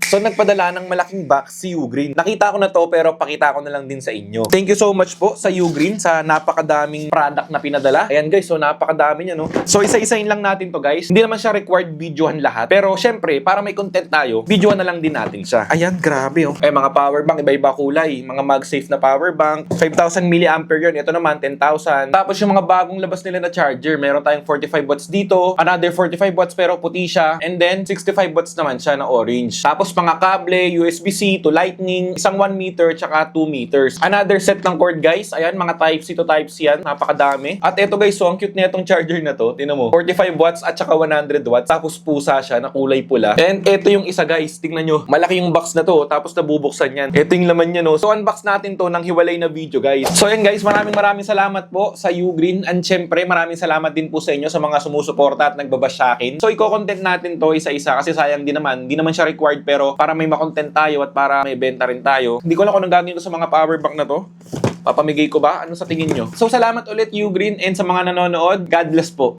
So nagpadala ng malaking box si Ugreen. Nakita ko na to pero pakita ko na lang din sa inyo. Thank you so much po sa Ugreen sa napakadaming product na pinadala. Ayan guys, so napakadami niya no. So isa-isahin lang natin to guys. Hindi naman siya required videohan lahat. Pero syempre, para may content tayo, videohan na lang din natin siya. Ayan, grabe oh. Mga power bank, iba-iba kulay. Mga MagSafe na power bank. 5,000 mAh yun. Ito naman, 10,000. Tapos yung mga bagong labas nila na charger, meron tayong 45 watts dito. Another 45 watts pero puti siya. And then, 65 watts naman siya na orange. Tapos mga kable, USB-C to Lightning, isang 1 meter tsaka 2 meters. Another set ng cord guys. Ayan, mga Type-C to Type-C yan. Napakadami. At ito guys, so ang cute na itong charger na to. Tingnan mo. 45 watts at saka 100 watts. Tapos pusa siya na kulay pula. And ito yung isa guys. Tingnan nyo. Malaki yung box na to. Tapos nabubuksan yan. Ito yung laman niya no. So unbox natin to ng hiwalay na video guys. So yan guys, maraming salamat po sa Ugreen. And syempre, maraming salamat din po sa inyo sa mga sumusuporta at nagbabash sa akin. So i-content natin to isa-isa kasi sayang din naman. Hindi naman siya required pero para may makontent tayo at para may benta rin tayo. Hindi ko lang kung anong gagawin ko sa mga power bank na to. Papamigay ko ba? Ano sa tingin nyo? So salamat ulit Ugreen and sa mga nanonood. God bless po.